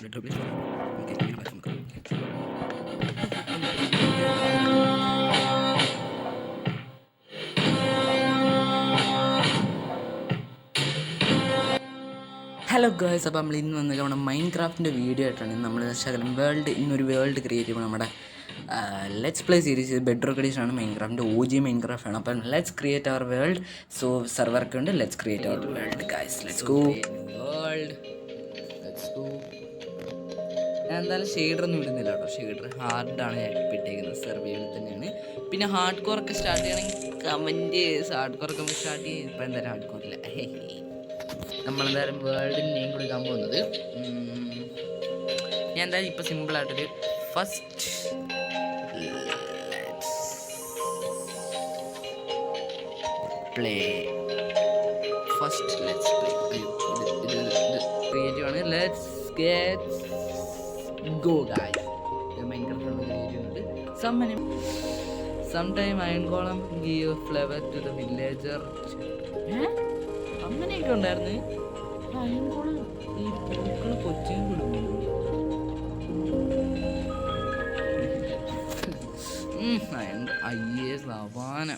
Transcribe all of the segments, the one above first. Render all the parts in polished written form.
Hello girls, അപ്പോൾ നമ്മൾ ഇന്ന് വന്നത് നമ്മുടെ മൈൻക്രാഫ്റ്റിൻ്റെ വീഡിയോ ആയിട്ടാണ്. നമ്മൾ ശകലം ഇന്നൊരു വേൾഡ് ക്രിയേറ്റ് ചെയ്യുമ്പോൾ നമ്മുടെ ലെറ്റ്സ് പ്ലേ സീരീസ് ബെഡ്റോക്ക് എഡിഷനാണ്. മൈൻക്രാഫ്റ്റിൻ്റെ OG മൈൻക്രാഫ്റ്റ് ആണ്. അപ്പം let's create our world. So സെർവർക്ക് ഉണ്ട്. Let's create our world guys. Let's go world. Let's go. ഞാൻ എന്തായാലും ഷെയ്ഡറൊന്നും ഇടുന്നില്ല കേട്ടോ. ഷെയ്ഡർ ഹാർഡാണ് ഞാൻ ഇട്ടേക്കുന്നത്. സെർവൈവൽ തന്നെയാണ്. പിന്നെ ഹാർഡ് കോറൊക്കെ സ്റ്റാർട്ട് ചെയ്യണമെങ്കിൽ കമൻറ്റ് ഹാർഡ് കോറൊക്കെ സ്റ്റാർട്ട് ചെയ്യും. ഇപ്പം എന്തായാലും ഹാർഡ് കോറില്ല. നമ്മളെന്തായാലും വേൾഡിന് നെയിം കൊടുക്കാൻ പോകുന്നത് ഞാൻ എന്തായാലും ഇപ്പോൾ സിമ്പിളായിട്ടൊരു ഫസ്റ്റ് പ്ലേ ക്രിയേറ്റീവ് ആണ്. Let's get go guys. Minecraft creative ഉണ്ട്. Sometime iron golem give flavour to the villager. അങ്ങനെയൊക്കെ ഉണ്ടായിരുന്നു. അയൺ കോളം ഈ പൂക്കള് കൊച്ചിയും കൊടുക്കുന്നു. അയ്യേ സവാന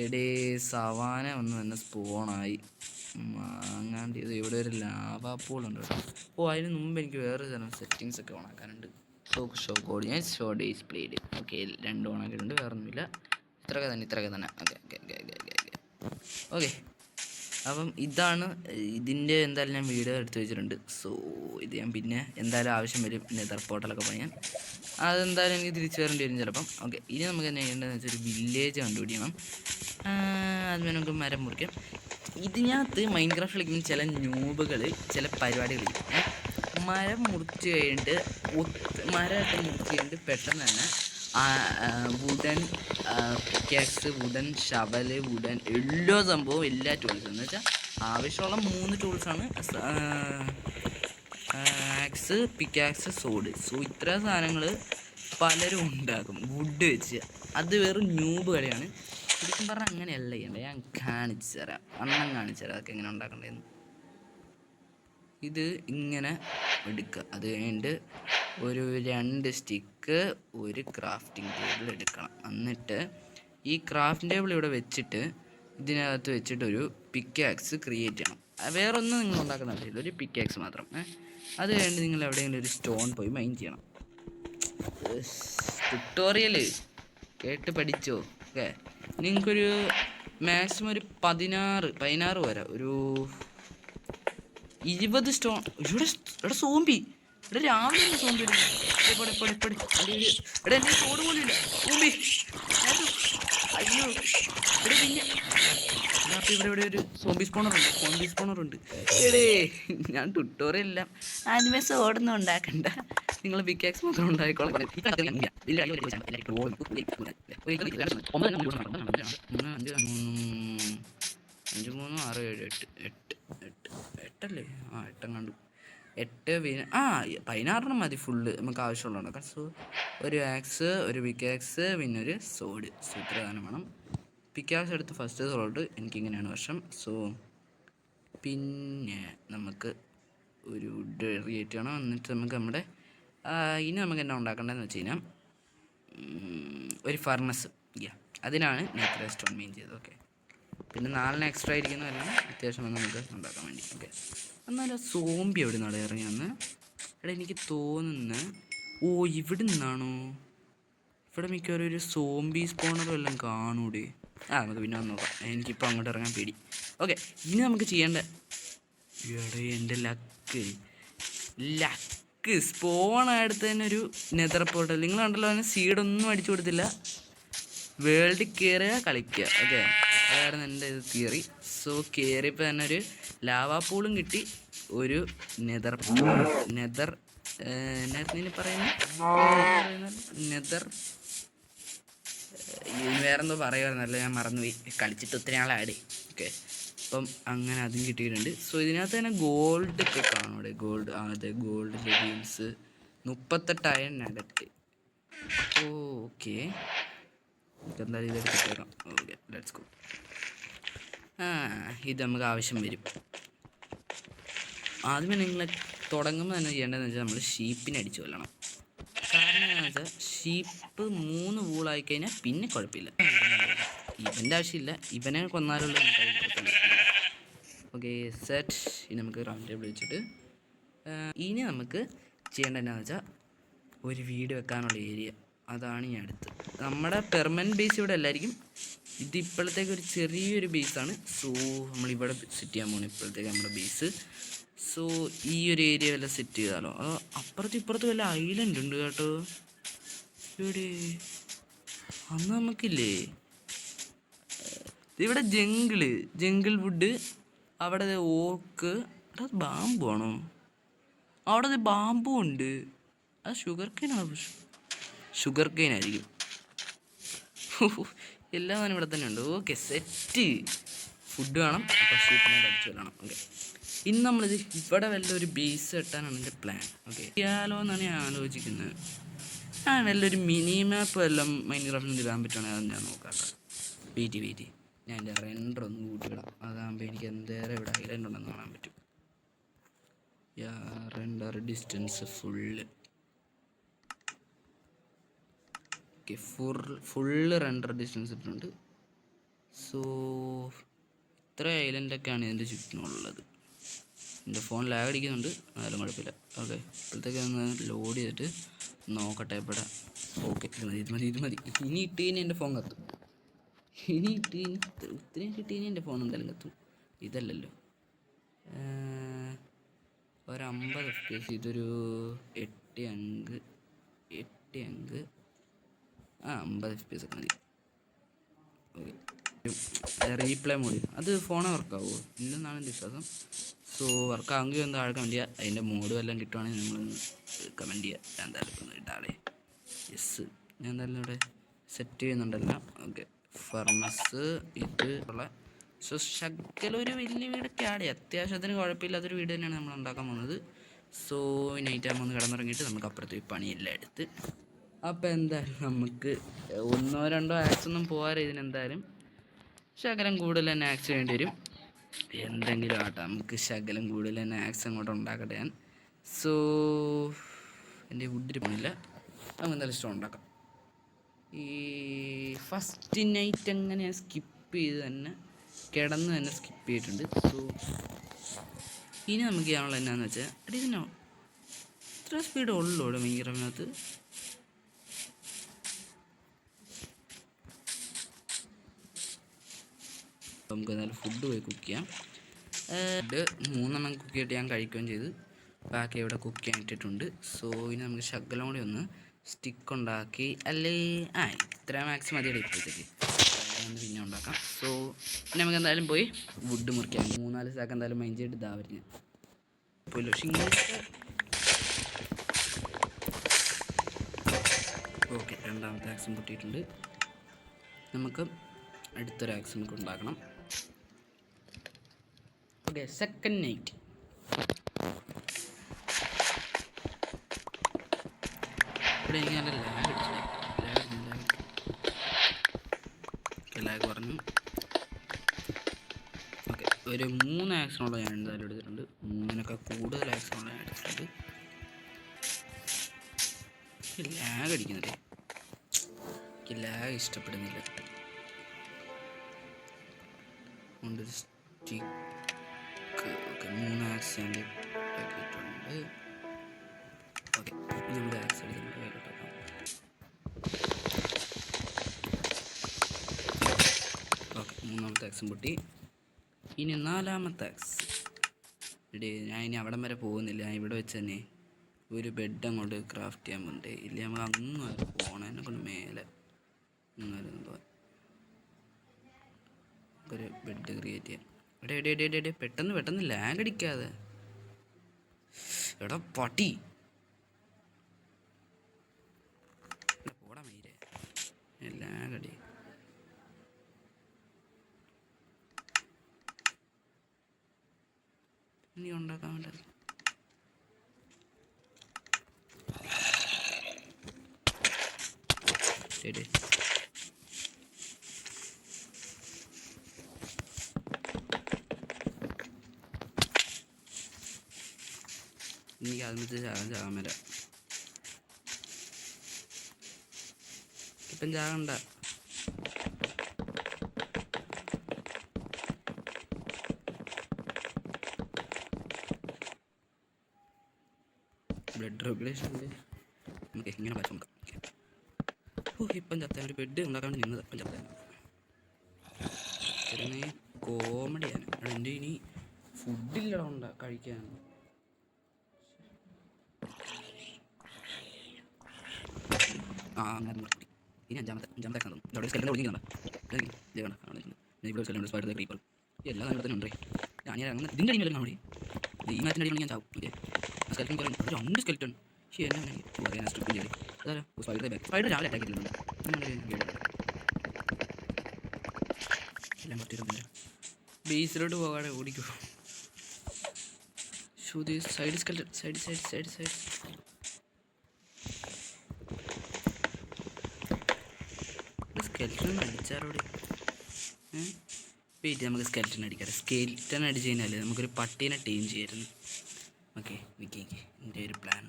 എടേ സവാന ഒന്ന് തന്നെ സ്പോണായി വാങ്ങാണ്ട്. ഇവിടെ ഒരു ലാവാ പൂളുണ്ട് കേട്ടോ. അതിന് മുമ്പ് എനിക്ക് വേറെ ചില സെറ്റിങ്സ് ഒക്കെ ഓണാക്കാനുണ്ട്. ഷോ കോഡ് ഞാൻ ഷോ ഡേയ്സ് പ്ലേഡ് ഓക്കെ 2 ഓണാക്കിയിട്ടുണ്ട്. വേറെ ഒന്നുമില്ല. ഇത്രയൊക്കെ തന്നെ ഓക്കെ. അപ്പം ഇതാണ് ഇതിൻ്റെ എന്തായാലും ഞാൻ വീഡിയോ എടുത്ത് വെച്ചിട്ടുണ്ട്. സോ ഇത് ഞാൻ പിന്നെ എന്തായാലും ആവശ്യം വരും. നെതർ പോർട്ടലൊക്കെ പണിയാൻ അതെന്തായാലും എനിക്ക് തിരിച്ചു വരേണ്ടി വരും ചിലപ്പം. ഓക്കെ, ഇനി നമുക്ക് എന്നാ ചെയ്യേണ്ടതെന്ന് വെച്ചാൽ ഒരു വില്ലേജ് കണ്ടുപിടിക്കണം. അതിന് നമുക്ക് മരം മുറിക്കാം. ഇതിനകത്ത് മൈൻക്രാഫ്റ്റ് കളിക്കുന്ന ചില ന്യൂബുകൾ ചില പരിപാടികൾ മരം മുറിച്ച് കഴിഞ്ഞിട്ട് പെട്ടെന്ന് തന്നെ wooden pickaxe, wooden shovel, wooden എല്ലാ സംഭവവും എല്ലാ ടൂൾസും എന്ന് വെച്ചാൽ ആവശ്യമുള്ള 3 ടൂൾസാണ് ആക്സ്, പിക്കാക്സ്, സോഡ്. സോ ഇത്ര സാധനങ്ങൾ പലരും ഉണ്ടാക്കും വുഡ് വെച്ച്. അത് വെറും ന്യൂബ് കളിയാണ്. ശരിക്കും പറഞ്ഞാൽ അങ്ങനെയല്ല ചെയ്യേണ്ടത്. ഞാൻ കാണിച്ചു തരാം, അതൊക്കെ എങ്ങനെ ഉണ്ടാക്കേണ്ടതെന്ന്. ഇത് ഇങ്ങനെ എടുക്കുക. അത് കഴിഞ്ഞിട്ട് ഒരു 2 സ്റ്റിക്ക്, ഒരു ക്രാഫ്റ്റിംഗ് ടേബിൾ എടുക്കണം. എന്നിട്ട് ഈ ക്രാഫ്റ്റിംഗ് ടേബിൾ ഇവിടെ വെച്ചിട്ട് ഇതിനകത്ത് വെച്ചിട്ടൊരു പിക്കാക്സ് ക്രിയേറ്റ് ചെയ്യണം. വേറൊന്നും നിങ്ങൾ ഉണ്ടാക്കുന്ന ആവശ്യമില്ല, ഒരു പിക്കാക്സ് മാത്രം. അത് കഴിഞ്ഞിട്ട് നിങ്ങൾ എവിടെയെങ്കിലും ഒരു സ്റ്റോൺ പോയി മൈൻ ചെയ്യണം. ട്യൂട്ടോറിയൽ കേട്ട് പഠിച്ചോ. ഓക്കെ, നിങ്ങൾക്കൊരു മാക്സിമം ഒരു 16 വരെ ഒരു 20 സ്റ്റോൺ. ഇവിടെ സോംബി, ഇവിടെ രാവിലെ തന്നെ സോംബി ഇവിടെ എൻ്റെ സോഡ് പോലും ഇല്ല. സോംബി അയ്യോ. ഇവിടെ പിന്നെ അപ്പം ഇവിടെ ഒരു സോംബി സ്പോണറുണ്ട്. എടേ ഞാൻ ട്യൂട്ടോറിയൽ എല്ലാം ആദ്യമേ സോഡൊന്നും ഉണ്ടാക്കണ്ട, നിങ്ങൾ പിക്കാക്സ് മാത്രം ഉണ്ടായിക്കോളാം. 5 3 6 7 8 അല്ലേ? 8 കണ്ടു. 8 16 മതി ഫുള്ള് നമുക്ക് ആവശ്യമുള്ളതാണ്. സോ ഒരു ആക്സ്, ഒരു പിക്കാക്സ്, പിന്നെ ഒരു സോഡ്. സൂത്രധാനം വേണം. പിക്കാക്സ് എടുത്ത് ഫസ്റ്റ് സോൾട്ട് എനിക്കിങ്ങനെയാണ് വശം. സോ പിന്നെ നമുക്ക് ഒരു വുഡ് ക്രിയേറ്റ് ചെയ്യണം. എന്നിട്ട് നമുക്ക് നമ്മുടെ ഇനി നമുക്ക് എന്നാ ഉണ്ടാക്കേണ്ടതെന്ന് വെച്ച് കഴിഞ്ഞാൽ ഒരു ഫർണസ്. അതിനാണ് നേരത്തെ സ്റ്റോൺ മെയിൻ ചെയ്തത്. ഓക്കെ, പിന്നെ 4 എക്സ്ട്രാ ഇരിക്കുന്നതെല്ലാം അത്യാവശ്യം വന്ന് നമുക്ക് ഉണ്ടാക്കാൻ വേണ്ടി. ഓക്കെ, എന്നാലും സോംബി എവിടെ നിന്നാണ് ഇറങ്ങി വന്ന്? എടാ എനിക്ക് തോന്നുന്നു ഇവിടെ നിന്നാണോ? ഇവിടെ മിക്കവാറും ഒരു സോംബി സ്പോണറും എല്ലാം കാണൂടെ. നമുക്ക് പിന്നെ വന്ന് നോക്കാം. എനിക്കിപ്പോൾ അങ്ങോട്ട് ഇറങ്ങാൻ പേടി. ഓക്കെ, ഇനി നമുക്ക് ചെയ്യേണ്ട എൻ്റെ ലക്ക് സ്പോണായിട്ട് തന്നെ ഒരു നെതർ പോർട്ടൽ. നിങ്ങൾ കണ്ടല്ലോ, അതിന് സീഡൊന്നും അടിച്ചു കൊടുത്തില്ല. വേൾഡിൽ കയറുക, കളിക്കുക. ഓക്കെ, അതായിരുന്നു എൻ്റെ തിയറി. സോ കയറിയപ്പോൾ തന്നെ ഒരു ലാവാ പൂളും കിട്ടി, ഒരു നെതർ എന്നായിരുന്നു പറയുന്നത് വേറെന്തോ പറയുമായിരുന്നല്ലോ, ഞാൻ മറന്നുപോയി. കളിച്ചിട്ട് ഒത്തിരി നാളായി. ഓക്കെ, അപ്പം അങ്ങനെ അതും കിട്ടിയിട്ടുണ്ട്. സോ ഇതിനകത്ത് തന്നെ ഗോൾഡ് ഒക്കെ കാണൂടെ? അതെ, ഗോൾഡ് ലെഗിൻസ് 38 നഗറ്റ്. ഓക്കെ, എന്തായാലും ഇതൊക്കെ കിട്ടിയേക്കാം. Okay, let's go. ഇത് നമുക്ക് ആവശ്യം വരും. ആദ്യമേ നിങ്ങൾ തുടങ്ങുമ്പോൾ തന്നെ ചെയ്യേണ്ടതെന്ന് വെച്ചാൽ നമ്മൾ ഷീപ്പിനെ അടിച്ചു കൊല്ലണം. കാരണം എന്താണെന്ന് വെച്ചാൽ ഷീപ്പ് 3 വൂളായി കഴിഞ്ഞാൽ പിന്നെ കുഴപ്പമില്ല. ഇവൻ്റെ ആവശ്യമില്ല, ഇവനെ കൊന്നാലുള്ള ഓക്കെ സെറ്റ്. ഇനി നമുക്ക് റൗണ്ട് ടേബിൾ വെച്ചിട്ട് ഇനി നമുക്ക് ചെയ്യേണ്ടത് എന്താണെന്ന് വെച്ചാൽ ഒരു വീട് വെക്കാനുള്ള ഏരിയ, അതാണ് ഞാൻ അടുത്ത്. നമ്മുടെ പെർമനൻറ്റ് ബേസ് ഇവിടെ അല്ലായിരിക്കും, ഇത് ഇപ്പോഴത്തേക്ക് ഒരു ചെറിയൊരു ബേസാണ്. സോ നമ്മളിവിടെ സെറ്റ് ചെയ്യാൻ പോകണം ഇപ്പോഴത്തേക്ക് നമ്മുടെ ബേസ്. സോ ഈ ഒരു ഏരിയ വല്ല സെറ്റ് ചെയ്താലോ? അപ്പുറത്തും ഇപ്പുറത്തും വല്ല ഐലൻഡ് ഉണ്ട് കേട്ടോ ഇവിടെ. അന്ന് നമുക്കില്ലേ ഇവിടെ ജംഗിൾ വുഡ്, അവിടെ ഓക്ക്, അവിടെ ബാമ്പു ആണോ? അവിടെ ബാമ്പു ഉണ്ട്. അത് ഷുഗർ കെയിൻ ആയിരിക്കും. എല്ലാം തന്നെ ഇവിടെ തന്നെ ഉണ്ട്. Okay set. ഫുഡ് വേണം, അപ്പോൾ ഷീപ്പിനെ അടിച്ചു വരണം. ഓക്കെ ഇന്ന് നമ്മളിത് ഇവിടെ വല്ലൊരു ബേസ് കെട്ടാനാണ് എൻ്റെ പ്ലാൻ. ഓക്കെ ചെയ്യാലോ എന്നാണ് ഞാൻ ആലോചിക്കുന്നത്. ഞാൻ വല്ലൊരു മിനി മാപ്പ് വല്ലതും മൈൻക്രാഫ്റ്റിൽ ഇടാൻ പറ്റുവാണെങ്കിൽ അത് ഞാൻ നോക്കാം. വെയിറ്റ് ഞാൻ എൻ്റെ റെൻഡർ ഒന്ന് കൂട്ടിയിടാം. അതാകുമ്പോൾ എനിക്ക് എന്തേരം ഇവിടെ ഐലൻഡ് ഉണ്ടെന്ന് കാണാൻ പറ്റും. Render distance full okay, full render distance ഇട്ടിട്ടുണ്ട്. സോ ഇത്ര ഐലൻഡൊക്കെയാണ് ഇതിൻ്റെ ചുറ്റിനുള്ളത്. എൻ്റെ ഫോൺ ലാഗ് അടിക്കുന്നുണ്ട്, ആരും കുഴപ്പമില്ല. ഓക്കെ ഇപ്പോഴത്തേക്ക് ഒന്ന് ലോഡ് ചെയ്തിട്ട് നോക്കട്ടെ ഇവിടെ. ഓക്കെ ഇത് മതി. ഇനി ഇട്ട് കഴിഞ്ഞാൽ എൻ്റെ ഫോൺ കത്തും. ഇത്രയും കിട്ടി കഴിഞ്ഞാൽ എൻ്റെ ഫോൺ എന്തായാലും കത്തും. ഇതല്ലല്ലോ ഒരു 50 FPS, ഇതൊരു 8 അങ്ക് 50 FPS ഒക്കെ മതി. ഓക്കെ റീപ്ലേ മോഡ് അത് ഫോണെ വർക്കാവുമോ ഇല്ലെന്നാണ് എൻ്റെ വിശ്വാസം. സോ വർക്കാവുമെങ്കിൽ ഒന്ന് താഴെ കമൻറ്റ് ചെയ്യുക. അതിൻ്റെ മോഡ് വല്ലതും കിട്ടുവാണെങ്കിൽ നിങ്ങളൊന്ന് കമൻറ്റ് ചെയ്യുക. ഞാൻ എന്തായാലും ഒന്ന് ഇട്ടാളേ. യെസ് ഞാൻ എന്തായാലും ഇവിടെ സെറ്റ് ചെയ്യുന്നുണ്ടല്ലോ. ഓക്കെ ഫർണസ് ഇത് ഉള്ള. സോ ശകലൊരു വലിയ വീടൊക്കെ ആടെ, അത്യാവശ്യത്തിന് കുഴപ്പമില്ലാത്തൊരു വീട് തന്നെയാണ് നമ്മൾ ഉണ്ടാക്കാൻ പോകുന്നത്. സോ നൈറ്റ് ആകുമ്പോൾ ഒന്ന് കിടന്നിറങ്ങിയിട്ട് നമുക്ക് അപ്പുറത്ത് ഈ പണിയെല്ലാം എടുത്ത്, അപ്പോൾ എന്തായാലും നമുക്ക് 1 or 2 ആക്സൊന്നും പോകാറ്. ഇതിനെന്തായാലും ശകലം കൂടുതൽ തന്നെ ആക്സ് വേണ്ടി വരും. എന്തെങ്കിലും ആട്ടെ, നമുക്ക് ശകലം കൂടുതൽ തന്നെ ആക്സ് അങ്ങോട്ട് ഉണ്ടാക്കട്ടെ ഞാൻ. സോ എൻ്റെ വുഡിൽ പണിയില്ല, നമുക്ക് എന്തായാലും സ്റ്റോൺ ഉണ്ടാക്കാം. ഈ ഫസ്റ്റ് നൈറ്റ് അങ്ങനെ ഞാൻ സ്കിപ്പ് ചെയ്ത് തന്നെ കിടന്ന് തന്നെ സ്കിപ്പ് ചെയ്തിട്ടുണ്ട്. സോ ഇനി നമുക്ക് ചെയ്യാനുള്ള എന്നാന്ന് വെച്ചാൽ ഇതിനോ ഇത്ര സ്പീഡ് ഉള്ളൂ ഇവിടെ ഭയങ്കരത്തിനകത്ത്. നമുക്ക് എന്തായാലും ഫുഡ് പോയി കുക്ക് ചെയ്യാം. ഫുഡ് 3 കുക്ക് ചെയ്തിട്ട് ഞാൻ കഴിക്കുകയും ചെയ്ത് ബാക്കി ഇവിടെ കുക്ക് ചെയ്യാൻ ഇട്ടിട്ടുണ്ട്. സോ ഇനി നമുക്ക് ശകലം കൂടി ഒന്ന് സ്റ്റിക്ക് ഉണ്ടാക്കി അല്ലേ ഇത്ര മാക്സിമം മതിയുടെ ഇപ്പോഴത്തേക്ക് പിന്നെ ഉണ്ടാക്കാം. സോ പിന്നെ നമുക്ക് എന്തായാലും പോയി വുഡ് മുറിക്കാം. 3-4 സാക്ക് എന്തായാലും മൈൻഡ് ചെയ്തിട്ട് ഇതാ വരുന്നത് പോയില്ലോ. ഓക്കെ രണ്ടാമത്തെ ആക്സും പൊട്ടിയിട്ടുണ്ട്. നമുക്ക് അടുത്തൊരു ആക്സ് നമുക്ക് ഉണ്ടാക്കണം. Okay second night. ഇവിടെ എനിക്ക് നല്ല ലാഗ് പറഞ്ഞു. ഓക്കെ ഒരു 3 ആക്സിനുള്ള ഞാൻ എന്തായാലും എടുത്തിട്ടുണ്ട്. 3 കൂടുതൽ ആക്സിനുള്ള ഞാൻ എടുത്തിട്ടുണ്ട്. ലാഗ് അടിക്കുന്നില്ലേ, എനിക്ക് ലാഗ് ഇഷ്ടപ്പെടുന്നില്ല. കൊണ്ട് സ്റ്റിക്ക് ഓക്കെ 3 ആക്സ് ഞാൻ ആക്കിയിട്ടുണ്ട്. ഓക്കെ നമ്മുടെ ആക്സ് എടുത്തിട്ട് കയ്യിലോട്ടാക്കാം. ഓക്കെ 3ാമത്തെ ആക്സും പൊട്ടി. ഇനി 4ാമത്തെ ആക്സ് ഇടേ. ഞാൻ ഇനി അവിടം വരെ പോകുന്നില്ല, ഞാൻ ഇവിടെ വെച്ച് തന്നെ ഒരു ബെഡ് അങ്ങോട്ട് ക്രാഫ്റ്റ് ചെയ്യാൻ പോകുന്നുണ്ട്. ഇല്ല നമുക്ക് അങ്ങ് വരെ പോകണം, എന്നെ കൊണ്ട് മേലെ പോകാൻ ഒരു ബെഡ് ക്രിയേറ്റ് ചെയ്യാം. എടേ പെട്ടെന്ന് ലാഗ് അടിക്കാതെ എടാ പട്ടി പോടാ മീരെ ലാഗ് അടി. ഇനി ഉണ്ടാക്കാൻ വേണ്ടത് ശരി. എനിക്ക് അതിനകത്ത് ചാകാൻ വരാം. ഇപ്പം ചാകണ്ട. ബ്ലഡ് റെഗുലേഷനിൽ നമുക്ക് ഇങ്ങനെ പറ്റും നോക്കാം. ഇപ്പം ചത്താൻ ഒരു ബെഡ് ഉണ്ടാക്കാൻ വേണ്ടി നിന്നത്. ഇപ്പം ചത്താൻ ചെറിയ കോമഡിയാണ്. എൻ്റെ ഇനി ഫുഡില്ല കഴിക്കാൻ. അങ്ങനെ ഇനി അഞ്ചാമത്തെ കാണും. ഇവിടെ സ്കെല്ലിൻ്റെ ഒഴിഞ്ഞിട്ടുണ്ട്. ഇവിടെ സ്കെല്ലുണ്ട്, സ്പൈഡർ ക്രീപ്പർ, എല്ലാം ഇവിടെ തന്നെ ഉണ്ട്. ഞാൻ അങ്ങനെ ഇതിൻ്റെ അടിയിൽ നമ്മൾ ഈ മാറ്റിൻ്റെ അടിയിൽ ഞാൻ ചാവും. ഓക്കെ, സ്കെൽറ്റൻ കുറേ 2 സ്കെൽറ്റൺ. പക്ഷേ എന്നാണ് പറയാൻ സ്ട്രിപ്പ് ചെയ്ത് അതാ സ്പൈഡർ ബാക്ക്. സ്പൈഡർ രാവിലെ അറ്റാക്ക് ചെയ്തിട്ടുണ്ട്. എല്ലാം പറ്റിയിട്ടുണ്ട്. ബേസിലോട്ട് പോകാതെ ഓടിക്കോ. സൈഡ് സ്കെൽറ്റൺ, സൈഡ് സ്കെൽറ്റൺ അടിച്ചാറോടെ. വെയിറ്റ്, നമുക്ക് സ്കെൽറ്റൺ അടിക്കാം. സ്കെൽറ്റൺ അടിച്ച് കഴിഞ്ഞാൽ നമുക്കൊരു പട്ടീനെ ടീം ചെയ്യായിരുന്നു. ഓക്കെ, നിൽക്കി എൻ്റെ ഒരു പ്ലാൻ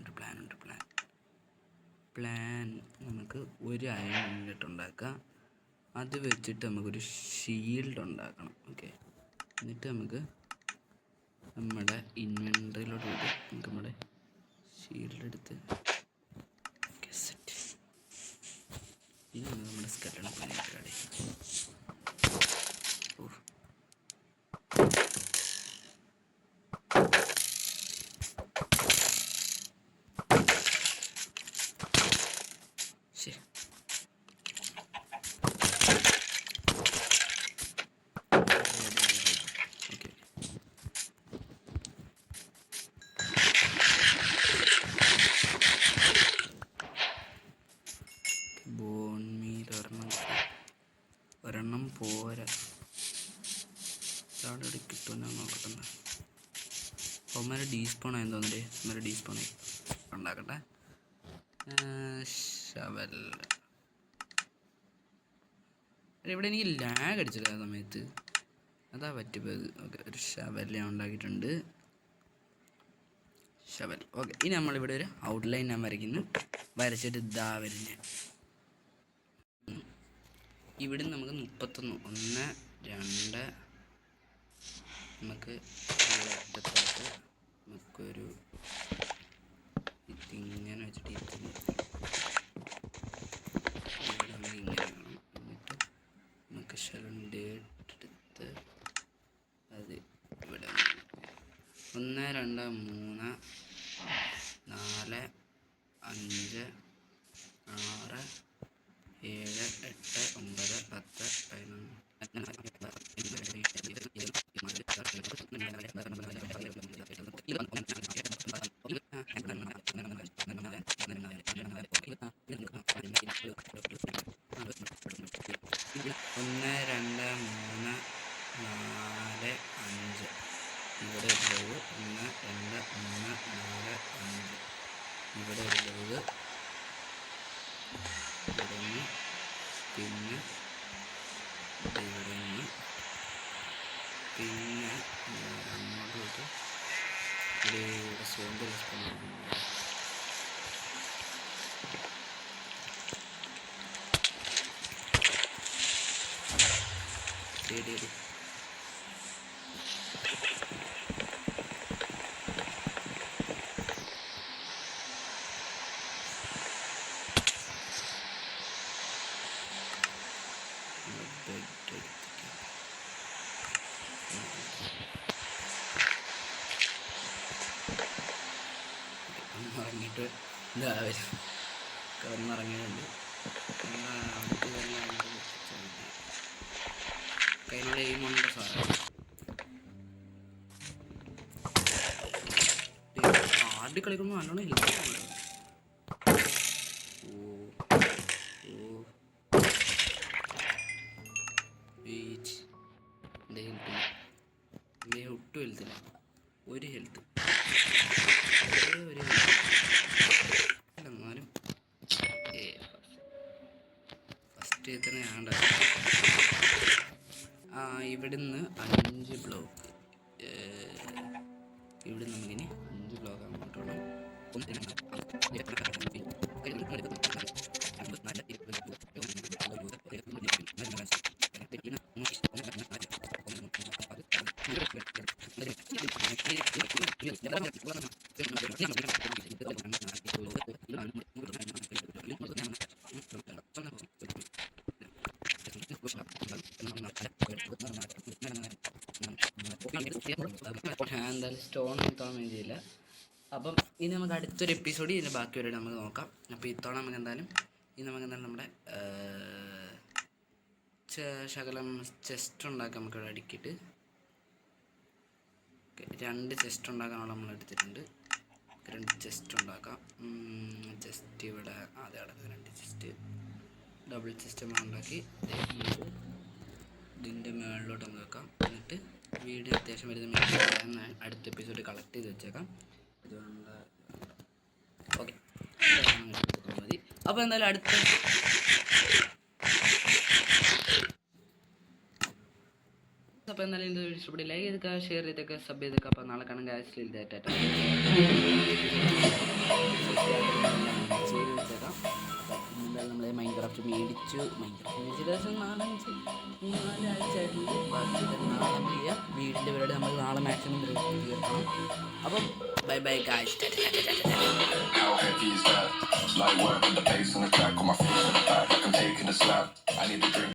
നമുക്ക് ഒരു അയൺ ഇൻഗട്ട് ഉണ്ടാക്കാം. അത് വെച്ചിട്ട് നമുക്കൊരു ഷീൽഡ് ഉണ്ടാക്കണം. ഓക്കെ, എന്നിട്ട് നമുക്ക് നമ്മുടെ ഇൻവെൻട്രിയിലോട്ട് പോയിട്ട് നമുക്ക് നമ്മുടെ ഷീൽഡ് എടുത്ത് സെറ്റ്. ഇനി നമുക്ക് നമ്മുടെ സ്കെൽറ്റൺ പ്ലാനായിട്ട് കളിക്കാം. ഒരെണ്ണം പോരാ, അവിടെ കിട്ടുമെന്ന് നോക്കട്ടെ. അവന്മാരെ ഡീസ്പോൺ ആയെന്ന് തോന്നുന്നുണ്ട്. അവന്മാരെ ഡീസ്പോൺ ഉണ്ടാക്കട്ടെ. ഷവൽ ഇവിടെ എനിക്ക് ലാഗ് അടിച്ചില്ല ആ സമയത്ത്, അതാ പറ്റിപ്പോയത്. ഓക്കെ, ഒരു ഷവൽ ഞാൻ ഉണ്ടാക്കിയിട്ടുണ്ട്. ഷവൽ. ഓക്കെ, ഇനി നമ്മളിവിടെ ഒരു ഔട്ട്ലൈൻ ഞാൻ വരയ്ക്കുന്നു. വരച്ചിട്ട് ഇതാ വരുന്ന ഇവിടെ നമുക്ക് 31, 1, 2 നമുക്ക് ഒറ്റത്തായിട്ട് നമുക്കൊരു ഇതിങ്ങനെ വെച്ചിട്ട് ഇവിടെ നമുക്ക് ഇങ്ങനെ വേണം. എന്നിട്ട് നമുക്ക് ഷെല്ലിൻ്റെ എടുത്ത് അത് ഇവിടെ 1, 2, 3, 4, 5, 6, 7, 8, 9, 10, 11. ഒന്ന്, രണ്ട്, 3, 4, 5. ഇവിടെ ഒരു ലവ്. 1, 2, 3, 4, 5. ഇവിടെ ഒരു ലവ്. ഇവിടെ നിന്ന് പിന്നെ ഇവിടെ നിന്ന് പിന്നെ അങ്ങോട്ട് പോയിട്ട് ഇവിടെ സോണ്ട് റെസ്പോണ്ട് ശരി. ഇറങ്ങിയിട്ട് ഇതാവരും കിടന്നിറങ്ങിയിട്ടുണ്ട്. കയ്യിലുള്ള എയിമുണ്ട് സാറേ. ആദ്യം കളിക്കുമ്പോൾ നല്ലോണം ഹെൽത്ത്. ഒട്ടും ഹെൽത്തില്ല, ഒരു ഹെൽത്ത്. എന്നാലും ഫസ്റ്റ് തന്നെ ആണ്ട. ഇവിടുന്ന് 5 ബ്ലോക്ക്, ഇവിടെ നമുക്കിനി 5 ബ്ലോക്ക് അങ്ങോട്ട് വേണം. എന്തായാലും സ്റ്റോൺ എടുത്തോളം വേണ്ടിയില്ല. അപ്പം ഇനി നമുക്ക് അടുത്തൊരു എപ്പിസോഡ് ഇതിൻ്റെ ബാക്കി വരെ നമുക്ക് നോക്കാം. അപ്പോൾ ഇത്തവണ നമുക്ക് നമ്മുടെ ശകലം ചെസ്റ്റ് ഉണ്ടാക്കാം. നമുക്ക് ഇവിടെ അടുക്കിയിട്ട് 2 ചെസ്റ്റ് ഉണ്ടാക്കാനുള്ള നമ്മൾ എടുത്തിട്ടുണ്ട്. 2 ചെസ്റ്റ് ഉണ്ടാക്കാം. ചെസ്റ്റ് ഇവിടെ ആദ്യം അടക്കം 2 ചെസ്റ്റ് ഡബിൾ ചെസ്റ്റ് നമ്മൾ ഉണ്ടാക്കി ഇതിൻ്റെ മുകളിലോട്ട് നമുക്ക് വെക്കാം. എന്നിട്ട് വീഡിയോ അത്യാവശ്യം വരുന്ന അടുത്ത എപ്പിസോഡ് കളക്ട് ചെയ്ത് വെച്ചേക്കാം. ഇതുകൊണ്ട് ഓക്കെ മതി. അപ്പോൾ എന്തായാലും അപ്പോൾ എന്തായാലും ഇത് ഇഷ്ടപ്പെട്ട് ലൈക്ക് ചെയ്തൊക്കെ ഷെയർ ചെയ്തൊക്കെ സബ് ചെയ്തൊക്കെ. അപ്പോൾ നാളെ കാണാൻ ഗായ്സ് ഇതായിട്ടായിട്ട് ചെയ്ത് വെച്ചേക്കാം. എന്തായാലും നമ്മൾ മൈൻക്രാഫ്റ്റ് മേടിച്ചു. ഏകദേശം 4-5 ആഴ്ചയായിട്ടുണ്ട്. ബാക്കി നാളെ നമ്മൾ ചെയ്യാം. വീടിൻ്റെ പരിപാടി നമ്മൾ നാളെ മാക്സിമം തീർക്കണം. അപ്പം bye bye guys. How heavy is that? Light work on the bass on the track, on my feet on the back, like I'm taking a slap. I need the drink.